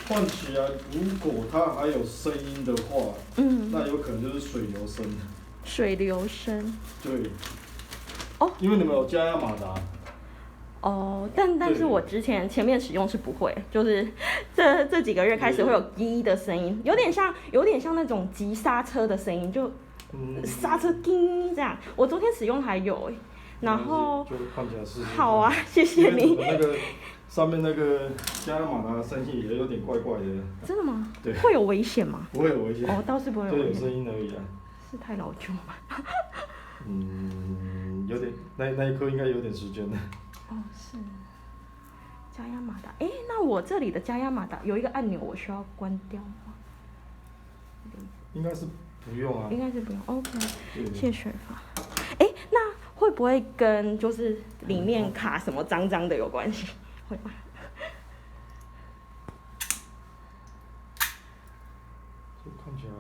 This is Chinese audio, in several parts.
换起来，如果它还有声音的话，那有可能就是水流声。水流声。对。哦。因为你们有加压马达。哦，但是我前面使用是不会，就是这几个月开始会有滴的声音，有点像那种急刹车的声音，就刹车滴这样。我昨天使用还有然后就看起来是。好啊，谢谢你。那个上面那个加压马达的声音也有点怪怪的。真的吗？对。会有危险吗？不会有危险。哦，倒是不会有危险。就有声音而已啊。是太老旧吗？有点，那一颗应该有点时间了。哦，是。加压马达，那我这里的加压马达有一个按钮，我需要关掉吗？应该是不用啊。应该是不用 ，OK。谢水法。那会不会跟就是里面卡什么脏脏的有关系？会吗？这看起来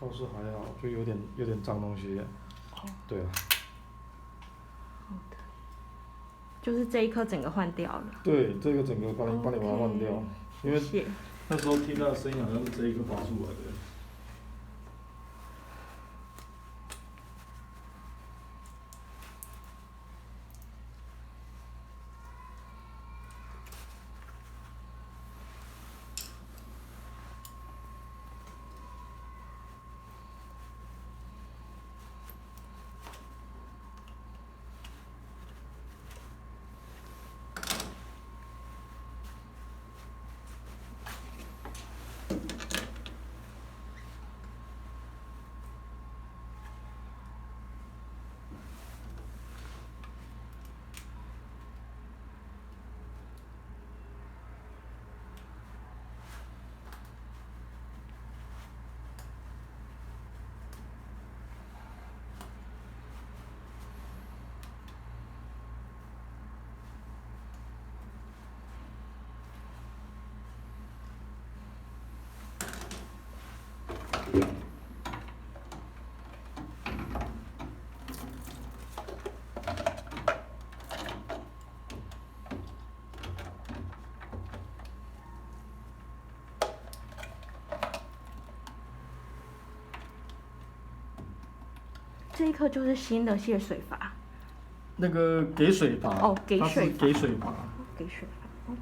倒是还好，就有点脏东西。对啊。好的。就是这一颗整个换掉了。对，这个整个帮你把它换掉，因为那时候听到的声音好像是这一颗发出来的。这一颗就是新的泄水阀。那个给水阀。哦，给水阀。给水阀。给水阀 ，OK。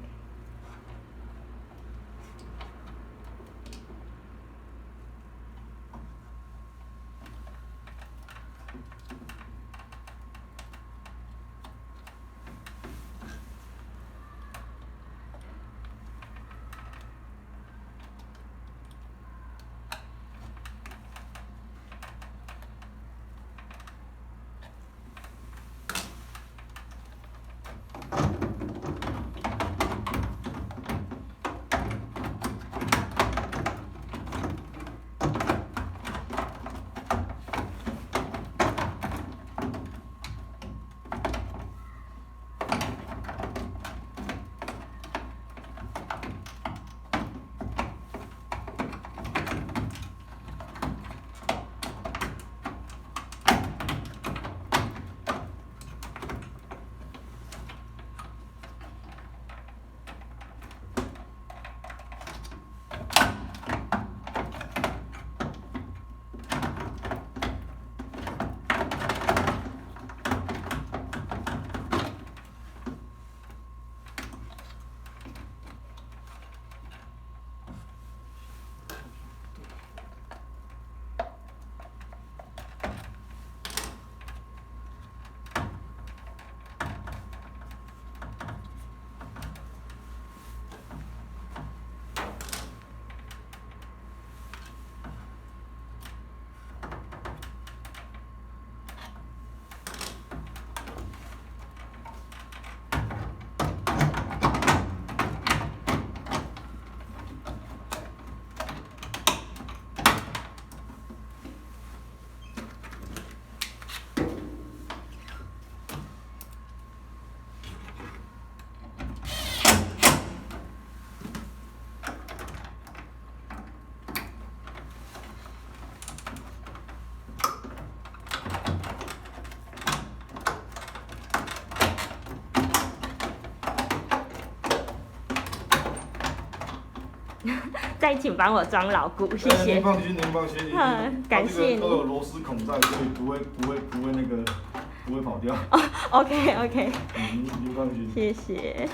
再请帮我装牢固，谢谢。您放心，感谢你。都有螺丝孔在，所以不会那个不会跑掉。OK。您放心。谢谢。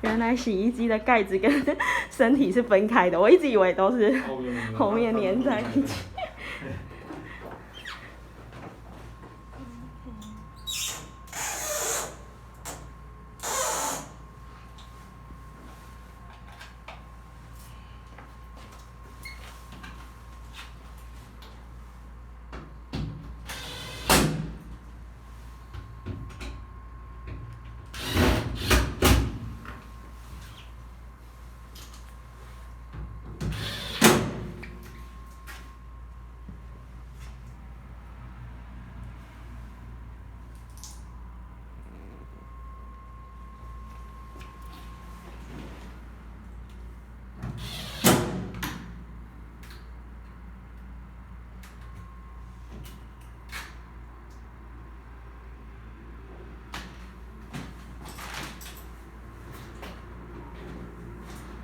原来洗衣机的盖子跟身体是分开的，我一直以为都是后面粘在一起。